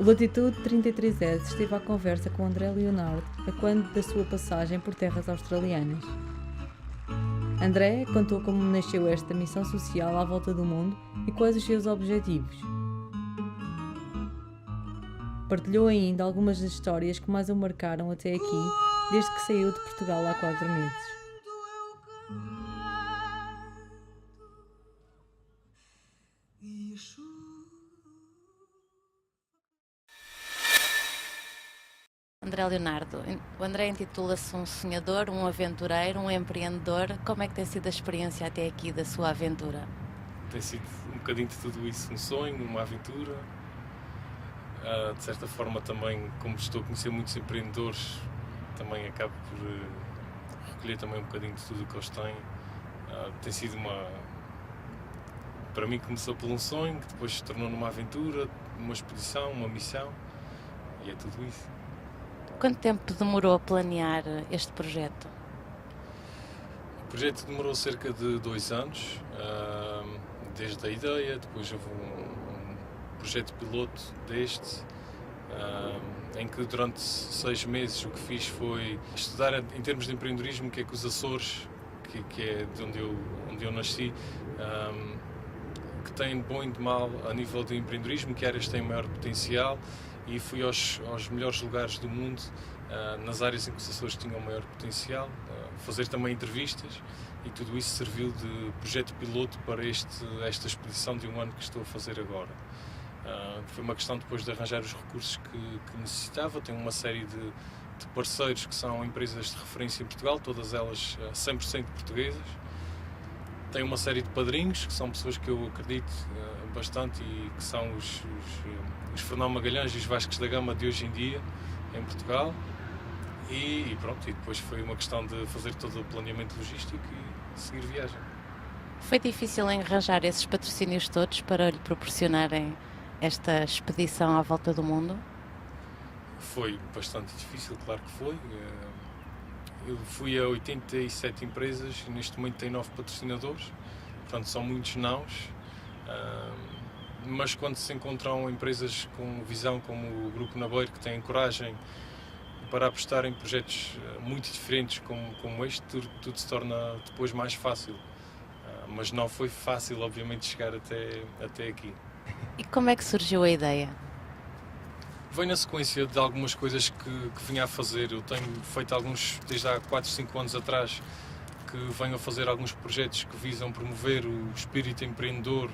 O Latitude 33S esteve à conversa com André Leonardo a quando da sua passagem por terras australianas. André contou como nasceu esta missão social à volta do mundo e quais os seus objetivos. Partilhou ainda algumas das histórias que mais o marcaram até aqui, desde que saiu de Portugal há 4 meses. André Leonardo, o André intitula-se um sonhador, um aventureiro, um empreendedor. Como é que tem sido a experiência até aqui da sua aventura? Tem sido um bocadinho de tudo isso, um sonho, uma aventura. De certa forma também, como estou a conhecer muitos empreendedores, também acabo por recolher também um bocadinho de tudo o que eles têm. Tem sido para mim começou por um sonho, que depois se tornou numa aventura, uma expedição, uma missão, e é tudo isso. Quanto tempo demorou a planear este projeto? O projeto demorou cerca de 2 anos, desde a ideia, depois houve um projeto piloto deste, em que durante 6 meses o que fiz foi estudar em termos de empreendedorismo o que é que os Açores, que é de onde eu nasci, que têm de bom e de mal a nível de empreendedorismo, que áreas têm maior potencial, e fui aos melhores lugares do mundo, nas áreas em que os Açores tinham maior potencial, fazer também entrevistas, e tudo isso serviu de projeto piloto para esta expedição de 1 ano que estou a fazer agora. Foi uma questão depois de arranjar os recursos que necessitava. Tenho uma série de parceiros que são empresas de referência em Portugal, todas elas 100% portuguesas. Tenho uma série de padrinhos, que são pessoas que eu acredito bastante e que são os Fernão Magalhães e os Vascos da Gama de hoje em dia, em Portugal. E pronto, e depois foi uma questão de fazer todo o planeamento logístico e seguir viagem. Foi difícil arranjar esses patrocínios todos para lhe proporcionarem esta expedição à volta do mundo? Foi bastante difícil, claro que foi. Eu fui a 87 empresas e neste momento tem 9 patrocinadores, portanto são muitos nãos, mas quando se encontram empresas com visão como o Grupo Nabeiro, que têm coragem para apostar em projetos muito diferentes como este, tudo se torna depois mais fácil. Mas não foi fácil, obviamente, chegar até aqui. E como é que surgiu a ideia? Vem na sequência de algumas coisas que vinha a fazer. Eu tenho feito alguns, desde há 4, 5 anos atrás, que venho a fazer alguns projetos que visam promover o espírito empreendedor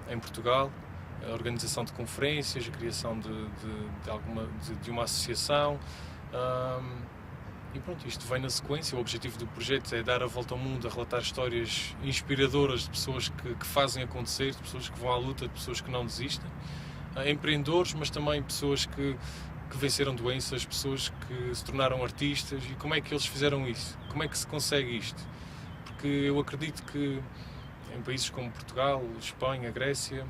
em Portugal, a organização de conferências, a criação de uma associação. E pronto, isto vem na sequência. O objetivo do projeto é dar a volta ao mundo, a relatar histórias inspiradoras de pessoas que fazem acontecer, de pessoas que vão à luta, de pessoas que não desistem. Empreendedores, mas também pessoas que venceram doenças, pessoas que se tornaram artistas. E como é que eles fizeram isso? Como é que se consegue isto? Porque eu acredito que em países como Portugal, Espanha, Grécia,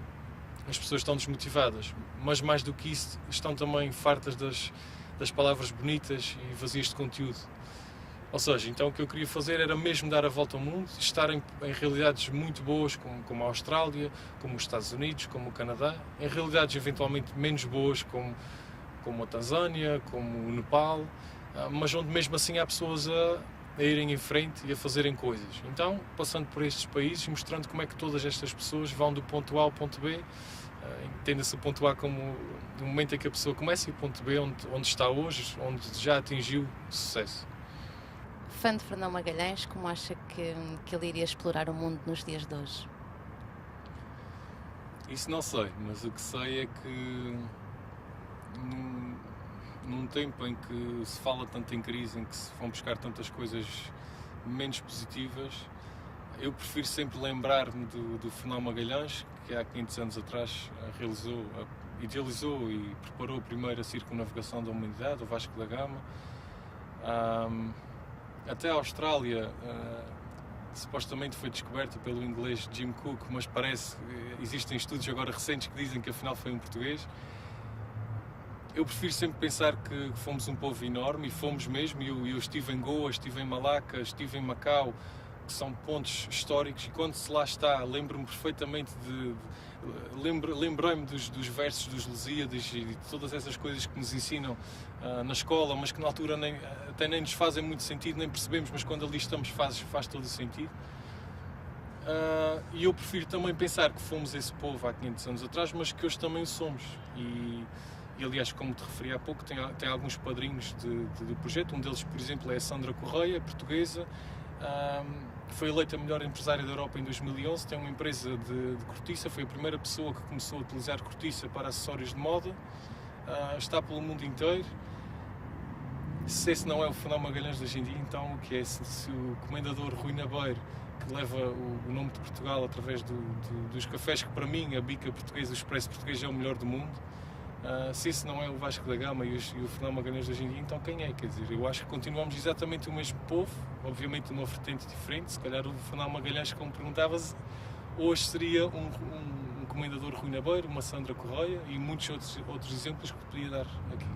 as pessoas estão desmotivadas, mas mais do que isso, estão também fartas das palavras bonitas e vazias de conteúdo. Ou seja, então o que eu queria fazer era mesmo dar a volta ao mundo, estar em realidades muito boas, como a Austrália, como os Estados Unidos, como o Canadá, em realidades eventualmente menos boas, como a Tanzânia, como o Nepal, mas onde mesmo assim há pessoas a irem em frente e a fazerem coisas. Então, passando por estes países, mostrando como é que todas estas pessoas vão do ponto A ao ponto B, entenda-se o ponto A como o momento em que a pessoa começa e o ponto B onde está hoje, onde já atingiu sucesso. Fã de Fernão Magalhães, como acha que ele iria explorar o mundo nos dias de hoje? Isso não sei, mas o que sei é que num tempo em que se fala tanto em crise, em que se vão buscar tantas coisas menos positivas, eu prefiro sempre lembrar-me do Fernão Magalhães, que há 500 anos atrás idealizou e preparou a primeira circunnavegação da humanidade, o Vasco da Gama. Até a Austrália supostamente foi descoberta pelo inglês Jim Cook, mas existem estudos agora recentes que dizem que afinal foi um português. Eu prefiro sempre pensar que fomos um povo enorme, e fomos mesmo. Eu estive em Goa, estive em Malaca, estive em Macau, que são pontos históricos, e quando se lá está, lembro-me perfeitamente lembrei-me dos versos dos Lusíadas e de todas essas coisas que nos ensinam na escola, mas que na altura até nem nos fazem muito sentido, nem percebemos, mas quando ali estamos faz todo o sentido. E eu prefiro também pensar que fomos esse povo há 500 anos atrás, mas que hoje também o somos. E aliás, como te referi há pouco, tem alguns padrinhos do projeto. Um deles, por exemplo, é a Sandra Correia, portuguesa. Foi eleita a melhor empresária da Europa em 2011. Tem uma empresa de cortiça. Foi a primeira pessoa que começou a utilizar cortiça para acessórios de moda. Está pelo mundo inteiro. Se esse não é o Fernão Magalhães de hoje em dia, então o que é? Se o comendador Rui Nabeiro, que leva o nome de Portugal através dos cafés, que para mim a bica portuguesa, o expresso português é o melhor do mundo, se esse não é o Vasco da Gama e o Fernão Magalhães de hoje em dia, então quem é? Quer dizer, eu acho que continuamos exatamente o mesmo povo, obviamente uma vertente diferente. Se calhar o Fernão Magalhães, como perguntavas, hoje seria um comendador Rui Nabeiro, uma Sandra Correia e muitos outros exemplos que podia dar aqui.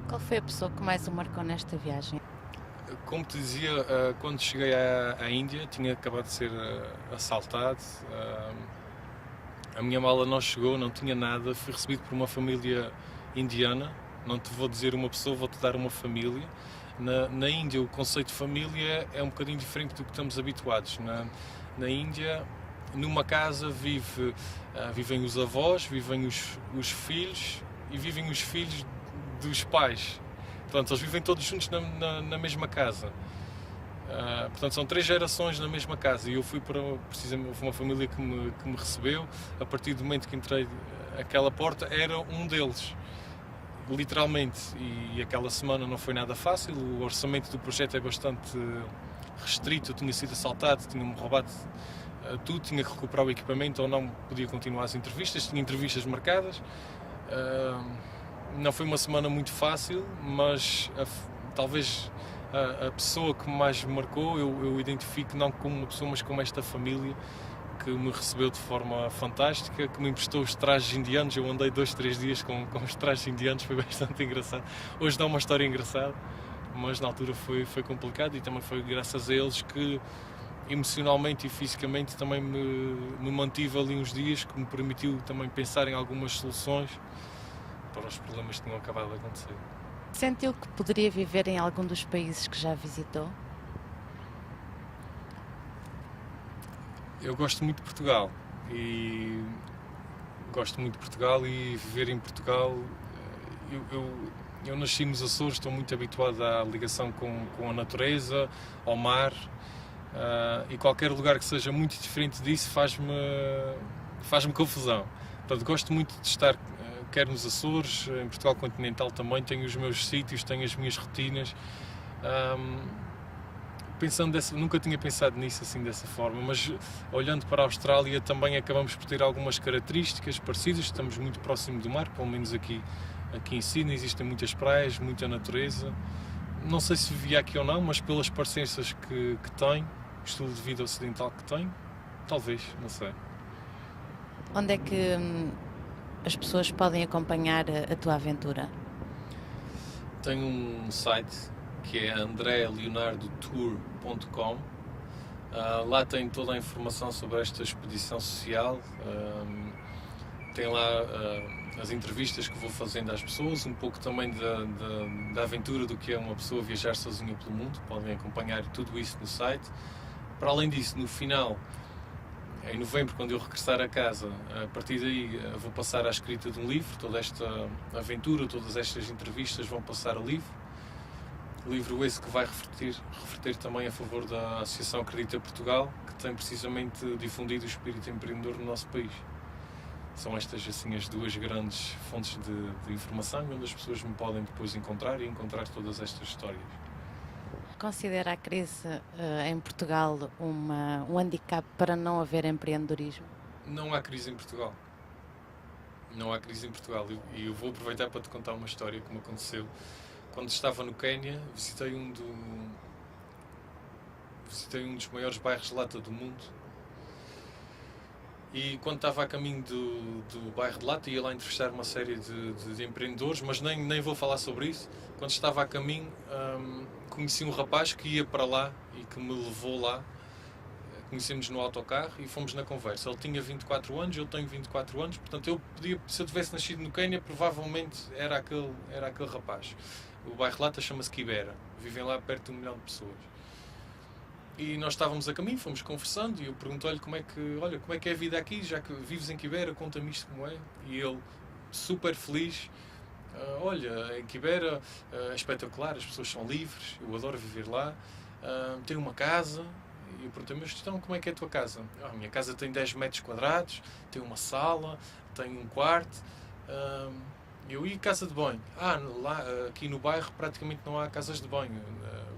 Qual foi a pessoa que mais o marcou nesta viagem? Como te dizia, quando cheguei à Índia, tinha acabado de ser assaltado. A minha mala não chegou, não tinha nada. Fui recebido por uma família indiana. Não te vou dizer uma pessoa, vou-te dar uma família. Na Índia, o conceito de família é um bocadinho diferente do que estamos habituados. Na Índia, numa casa vivem os avós, vivem os filhos e vivem os filhos dos pais. Portanto, eles vivem todos juntos na mesma casa. Portanto, são 3 gerações na mesma casa. E eu fui para uma família que me recebeu. A partir do momento que entrei aquela porta, era um deles, literalmente. E aquela semana não foi nada fácil. O orçamento do projeto é bastante restrito. Eu tinha sido assaltado, tinha-me roubado tudo, tinha que recuperar o equipamento ou não podia continuar as entrevistas. Tinha entrevistas marcadas. Não foi uma semana muito fácil, mas talvez a pessoa que mais me marcou, eu identifico não como uma pessoa, mas como esta família que me recebeu de forma fantástica, que me emprestou os trajes indianos. Eu andei 2-3 dias com os trajes indianos, foi bastante engraçado. Hoje dá uma história engraçada, mas na altura foi complicado, e também foi graças a eles que emocionalmente e fisicamente também me mantive ali uns dias, que me permitiu também pensar em algumas soluções para os problemas que tinham acabado de acontecer. Sentiu que poderia viver em algum dos países que já visitou? Eu gosto muito de Portugal e viver em Portugal. Eu nasci nos Açores, estou muito habituado à ligação com a natureza, ao mar, e qualquer lugar que seja muito diferente disso faz-me confusão. Portanto, gosto muito de estar quer nos Açores, em Portugal continental também. Tenho os meus sítios, tenho as minhas rotinas. Nunca tinha pensado nisso assim, dessa forma, mas olhando para a Austrália também acabamos por ter algumas características parecidas. Estamos muito próximo do mar, pelo menos aqui em Sydney existem muitas praias, muita natureza. Não sei se vivia aqui ou não, mas pelas parecenças que tenho, o estilo de vida ocidental que tenho, talvez, não sei. Onde é que as pessoas podem acompanhar a tua aventura? Tenho um site que é andrealeonardotour.com. Lá tem toda a informação sobre esta expedição social. Tem lá as entrevistas que vou fazendo às pessoas, um pouco também da aventura do que é uma pessoa viajar sozinha pelo mundo. Podem acompanhar tudo isso no site. Para além disso, no final, em novembro, quando eu regressar a casa, a partir daí vou passar à escrita de um livro. Toda esta aventura, todas estas entrevistas vão passar a livro. Livro esse que vai refletir também a favor da Associação Acredita Portugal, que tem precisamente difundido o espírito empreendedor no nosso país. São estas assim as 2 grandes fontes de informação onde as pessoas me podem depois encontrar todas estas histórias. Considera a crise em Portugal um handicap para não haver empreendedorismo? Não há crise em Portugal. Não há crise em Portugal. E eu vou aproveitar para te contar uma história que me aconteceu. Quando estava no Quénia, visitei um dos maiores bairros de lata do mundo. E quando estava a caminho do bairro de Lata, ia lá entrevistar uma série de empreendedores, mas nem vou falar sobre isso. Quando estava a caminho, conheci um rapaz que ia para lá e que me levou lá. Conhecemos no autocarro e fomos na conversa. Ele tinha 24 anos, eu tenho 24 anos, portanto se eu tivesse nascido no Quênia, provavelmente era aquele rapaz. O bairro de Lata chama-se Kibera, vivem lá perto de 1 milhão de pessoas. E nós estávamos a caminho, fomos conversando e eu perguntei-lhe como é que é a vida aqui, já que vives em Kibera, conta-me isto como é. E ele, super feliz, olha, em Kibera é espetacular, as pessoas são livres, eu adoro viver lá, tenho uma casa. E eu perguntei, mas então como é que é a tua casa? A minha casa tem 10 metros quadrados, tem uma sala, tem um quarto. Eu ia casa de banho. Lá, aqui no bairro praticamente não há casas de banho.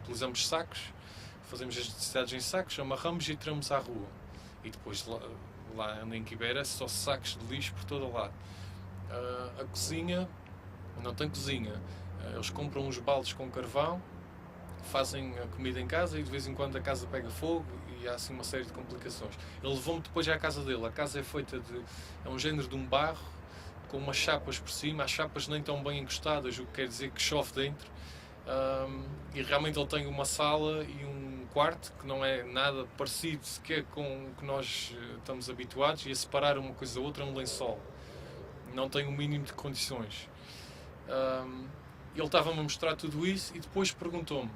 Utilizamos sacos, fazemos as necessidades em sacos, amarramos e tiramos à rua. E depois lá em Kibera só sacos de lixo por todo lado. A cozinha, não tem cozinha. Eles compram uns baldes com carvão, fazem a comida em casa e de vez em quando a casa pega fogo e há assim uma série de complicações. Ele levou-me depois à casa dele. A casa é feita é um género de um barro com umas chapas por cima, as chapas nem tão bem encostadas, o que quer dizer que chove dentro. E realmente ele tem uma sala e um quarto que não é nada parecido sequer com o que nós estamos habituados, e a separar uma coisa da outra é um lençol. Não tem o mínimo de condições. Ele estava-me a mostrar tudo isso e depois perguntou-me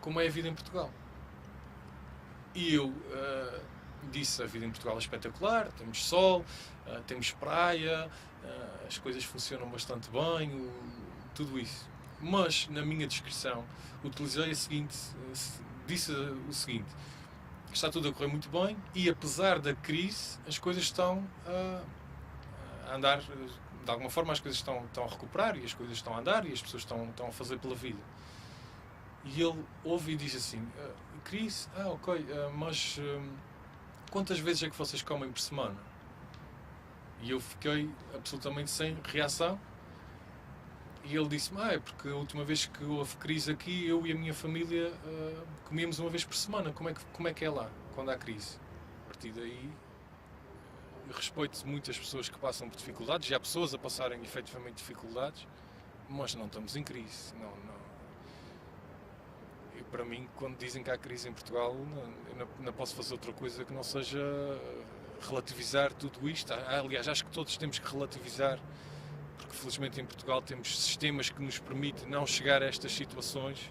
como é a vida em Portugal. E eu disse, a vida em Portugal é espetacular, temos sol, temos praia, as coisas funcionam bastante bem, tudo isso. Mas, na minha descrição, utilizei disse o seguinte, está tudo a correr muito bem e, apesar da crise, as coisas estão a andar, de alguma forma as coisas estão a recuperar e as coisas estão a andar e as pessoas estão a fazer pela vida. E ele ouve e diz assim, crise? Ok, mas quantas vezes é que vocês comem por semana? E eu fiquei absolutamente sem reação. E ele disse-me, é porque a última vez que houve crise aqui, eu e a minha família comíamos uma vez por semana. Como é que é lá, quando há crise? A partir daí, eu respeito muitas pessoas que passam por dificuldades, e há pessoas a passarem efetivamente dificuldades, mas não estamos em crise. Não. E para mim, quando dizem que há crise em Portugal, eu não posso fazer outra coisa que não seja relativizar tudo isto. Aliás, acho que todos temos que relativizar, porque felizmente em Portugal temos sistemas que nos permitem não chegar a estas situações.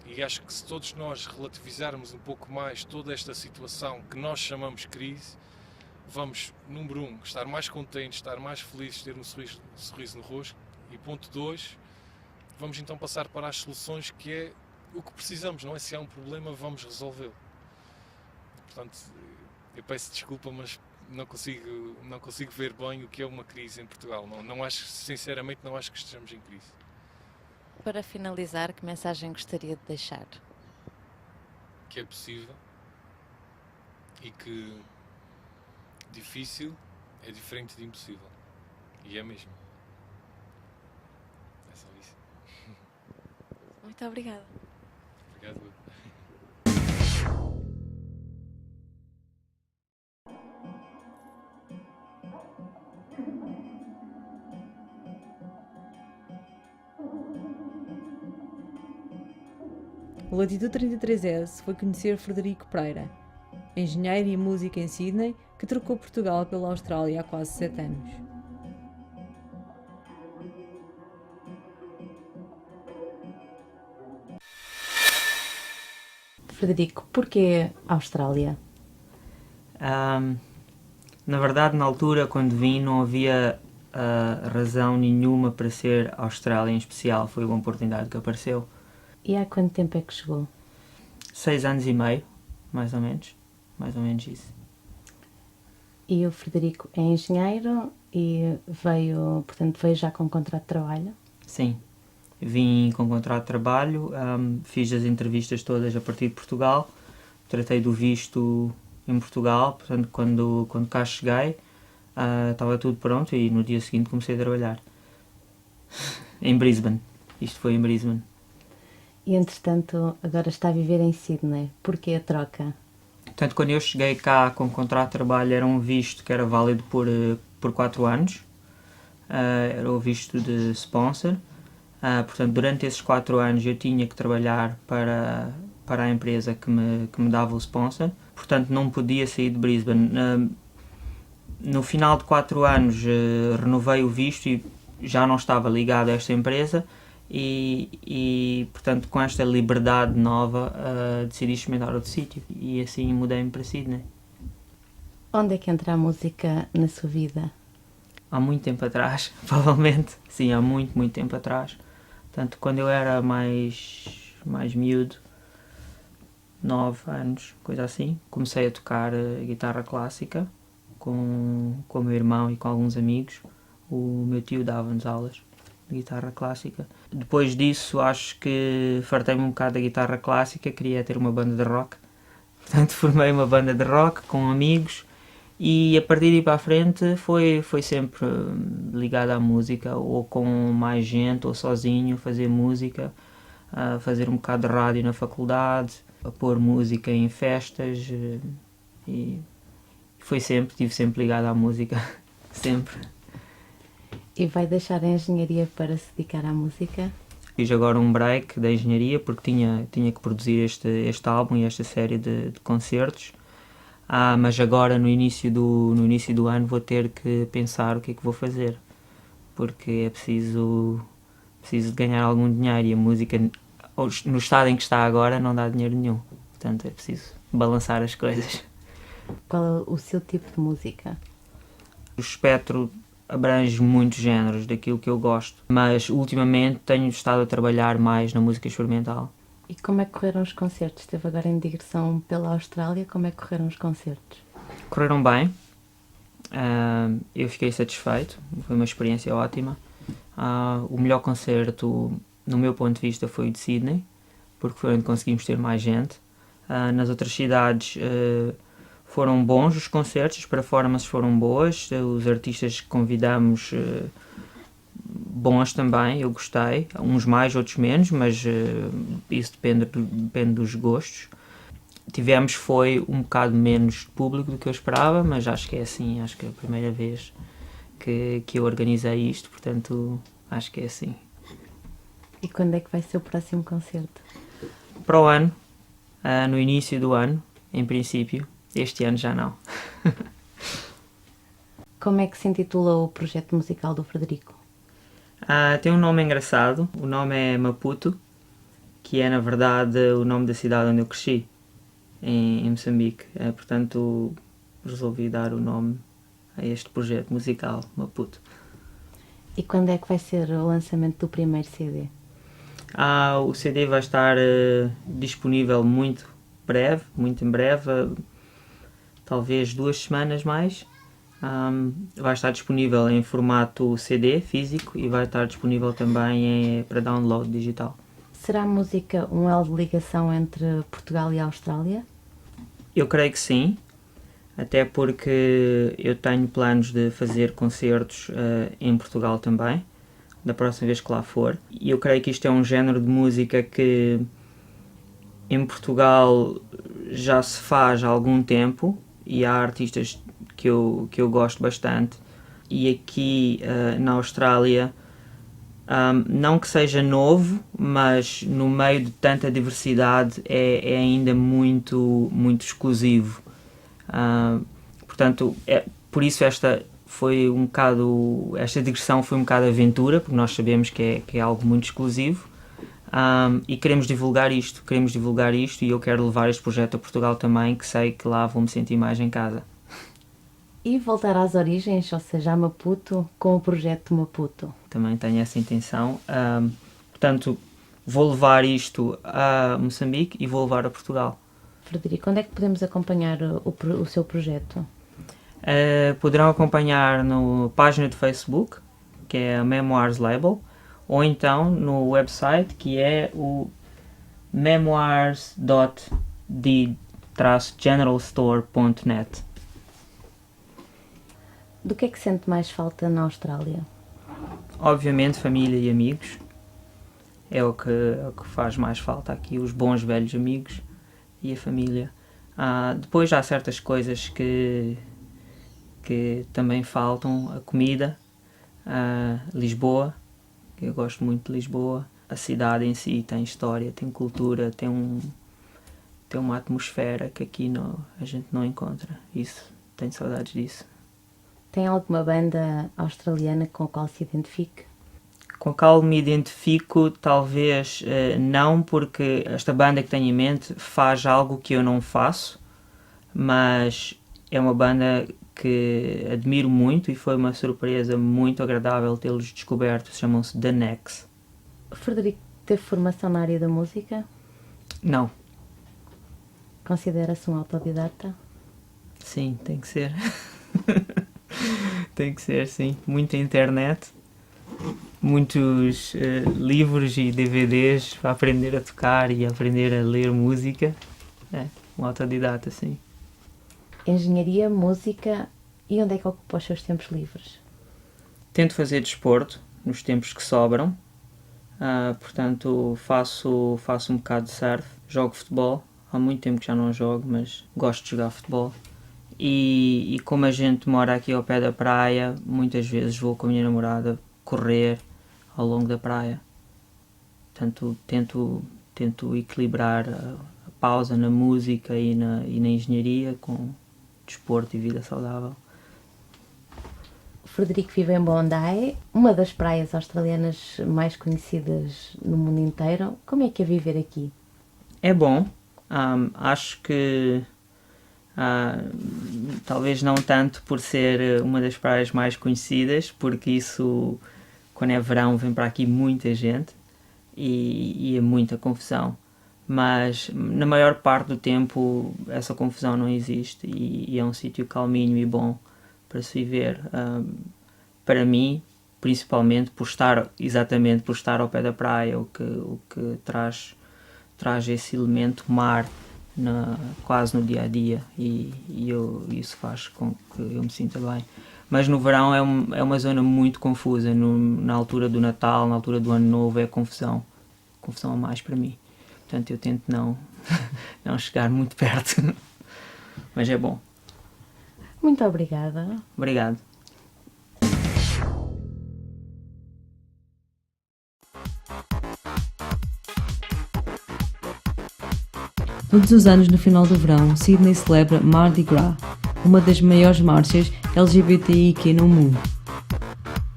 E acho que se todos nós relativizarmos um pouco mais toda esta situação que nós chamamos crise, vamos, número 1, estar mais contentes, estar mais felizes, ter um sorriso no rosto. E ponto 2, vamos então passar para as soluções, que é o que precisamos, não é? Se há um problema, vamos resolvê-lo. Portanto, eu peço desculpa, mas não consigo ver bem o que é uma crise em Portugal. Não acho, sinceramente, não acho que estejamos em crise. Para finalizar, que mensagem gostaria de deixar? Que é possível e que difícil é diferente de impossível. E é mesmo. É só isso. Muito obrigada. Obrigado. O Latitude 33S foi conhecer Frederico Pereira, engenheiro e músico em Sydney, que trocou Portugal pela Austrália há quase 7 anos. Frederico, porquê Austrália? Na verdade, na altura, quando vim, não havia razão nenhuma para ser Austrália em especial. Foi uma oportunidade que apareceu. E há quanto tempo é que chegou? 6 anos e meio, mais ou menos isso. E o Frederico é engenheiro e veio já com contrato de trabalho? Sim, vim com contrato de trabalho, fiz as entrevistas todas a partir de Portugal, tratei do visto em Portugal, portanto quando cá cheguei estava tudo pronto e no dia seguinte comecei a trabalhar. Em Brisbane, isto foi em Brisbane. E entretanto agora está a viver em Sydney, porquê a troca? Portanto, quando eu cheguei cá com contrato de trabalho, era um visto que era válido por 4 anos. Era o visto de sponsor. Portanto, durante esses 4 anos eu tinha que trabalhar para a empresa que me dava o sponsor. Portanto, não podia sair de Brisbane. No final de 4 anos renovei o visto e já não estava ligado a esta empresa e portanto, com esta liberdade nova decidi experimentar outro sítio e assim mudei-me para Sydney. Onde é que entra a música na sua vida? Há muito tempo atrás, provavelmente. Sim, há muito, muito tempo atrás. Portanto, quando eu era mais miúdo, 9 anos, coisa assim, comecei a tocar guitarra clássica com o meu irmão e com alguns amigos. O meu tio dava-nos aulas de guitarra clássica. Depois disso, acho que fartei-me um bocado da guitarra clássica, queria ter uma banda de rock. Portanto, formei uma banda de rock com amigos e a partir daí para a frente foi sempre ligado à música, ou com mais gente, ou sozinho, fazer música, fazer um bocado de rádio na faculdade, a pôr música em festas e estive sempre ligado à música, sempre. E vai deixar a engenharia para se dedicar à música? Fiz agora um break da engenharia porque tinha que produzir este álbum e esta série de concertos. Mas agora no início do ano vou ter que pensar o que é que vou fazer, porque é preciso de ganhar algum dinheiro e a música, no estado em que está agora, não dá dinheiro nenhum. Portanto é preciso balançar as coisas. Qual é o seu tipo de música? O espectro abrange muitos géneros daquilo que eu gosto, mas ultimamente tenho estado a trabalhar mais na música experimental. E como é que correram os concertos? Esteve agora em digressão pela Austrália, como é que correram os concertos? Correram bem, eu fiquei satisfeito, foi uma experiência ótima. O melhor concerto, no meu ponto de vista, foi o de Sydney, porque foi onde conseguimos ter mais gente. Nas outras cidades foram bons os concertos, as performances foram boas, os artistas que convidamos bons também, eu gostei, uns mais, outros menos, mas isso depende dos gostos. Tivemos foi um bocado menos público do que eu esperava, mas acho que é assim, acho que é a primeira vez que eu organizei isto, portanto acho que é assim. E quando é que vai ser o próximo concerto? Para o ano, no início do ano, em princípio. Este ano já não. Como é que se intitula o projeto musical do Frederico? Tem um nome engraçado, o nome é Maputo, que é na verdade o nome da cidade onde eu cresci, em Moçambique. Portanto, resolvi dar o nome a este projeto musical, Maputo. E quando é que vai ser o lançamento do primeiro CD? O CD vai estar disponível muito em breve, talvez 2 semanas mais. Vai estar disponível em formato CD físico e vai estar disponível também para download digital. Será a música um elo de ligação entre Portugal e a Austrália? Eu creio que sim, até porque eu tenho planos de fazer concertos em Portugal também, da próxima vez que lá for. E eu creio que isto é um género de música que em Portugal já se faz há algum tempo e há artistas que eu gosto bastante. E aqui na Austrália, não que seja novo, mas no meio de tanta diversidade é ainda muito, muito exclusivo. Portanto, por isso esta digressão foi um bocado aventura, porque nós sabemos que é algo muito exclusivo. E queremos divulgar isto e eu quero levar este projeto a Portugal também, que sei que lá vou me sentir mais em casa. E voltar às origens, ou seja, a Maputo, com o projeto Maputo? Também tenho essa intenção. Portanto, vou levar isto a Moçambique e vou levar a Portugal. Frederico, onde é que podemos acompanhar o seu projeto? Poderão acompanhar na página de Facebook, que é a Memoirs Label, ou então no website, que é o memoirs.the-generalstore.net. Do que é que sente mais falta na Austrália? Obviamente família e amigos. É o que faz mais falta aqui, os bons velhos amigos e a família. Depois há certas coisas que também faltam. A comida, Lisboa, eu gosto muito de Lisboa. A cidade em si tem história, tem cultura, tem uma atmosfera que aqui a gente não encontra. Isso, tenho saudades disso. Tem alguma banda australiana com a qual se identifique? Com a qual me identifico, talvez não, porque esta banda que tenho em mente faz algo que eu não faço, mas é uma banda que admiro muito e foi uma surpresa muito agradável tê-los descoberto. Chamam-se The Next. O Frederico teve formação na área da música? Não. Considera-se um autodidata? Sim, tem que ser. Tem que ser, sim. Muita internet, muitos livros e DVDs para aprender a tocar e aprender a ler música. Um autodidata, sim. Engenharia, música, e onde é que ocupa os seus tempos livres? Tento fazer desporto nos tempos que sobram. Portanto, faço um bocado de surf, jogo futebol. Há muito tempo que já não jogo, mas gosto de jogar futebol. E como a gente mora aqui ao pé da praia, muitas vezes vou com a minha namorada correr ao longo da praia. Portanto, tento equilibrar a pausa na música e na engenharia com desporto e vida saudável. O Frederico vive em Bondi, uma das praias australianas mais conhecidas no mundo inteiro. Como é que é viver aqui? É bom. Acho que talvez não tanto por ser uma das praias mais conhecidas, porque isso, quando é verão, vem para aqui muita gente e é muita confusão. Mas na maior parte do tempo essa confusão não existe e é um sítio calminho e bom para se viver. Para mim, principalmente por estar ao pé da praia, o que traz esse elemento mar quase no dia a dia e isso faz com que eu me sinta bem. Mas no verão é uma zona muito confusa. Na altura do Natal, na altura do Ano Novo, é confusão a mais para mim. Portanto, eu tento não chegar muito perto, mas é bom. Muito obrigada. Obrigado. Todos os anos, no final do verão, Sydney celebra Mardi Gras, uma das maiores marchas LGBTIQ no mundo.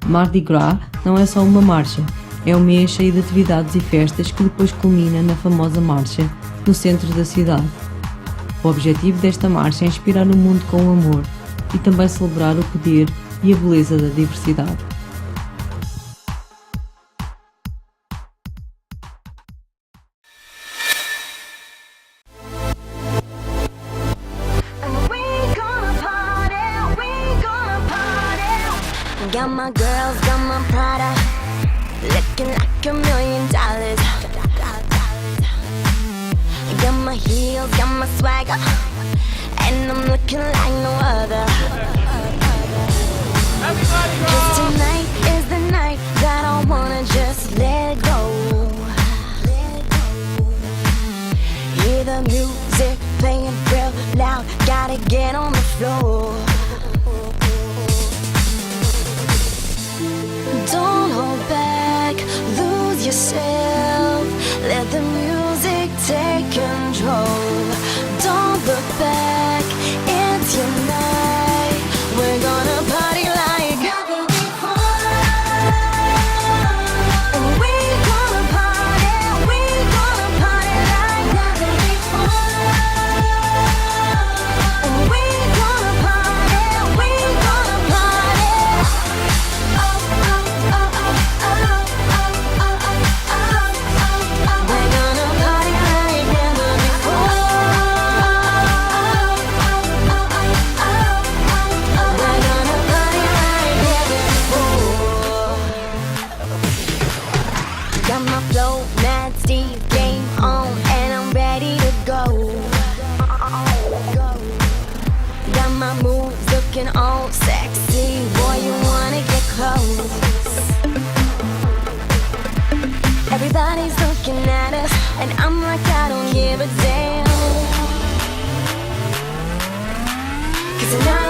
Mardi Gras não é só uma marcha, é um mês cheio de atividades e festas que depois culmina na famosa marcha no centro da cidade. O objetivo desta marcha é inspirar o mundo com o amor e também celebrar o poder e a beleza da diversidade. Got my girls, got my Prada, looking like $1 million. Got my heels, got my swagger, and I'm looking like no other. Cause tonight is the night that I wanna just let go. Hear the music playing real loud, gotta get on the floor. Don't hold back, lose yourself, let the music take control. Don't look back, it's your night, we're gonna party like never before. We're gonna party like never before. We're gonna party. Looking all sexy, boy, you wanna get close. Everybody's looking at us, and I'm like, I don't give a damn. tonight.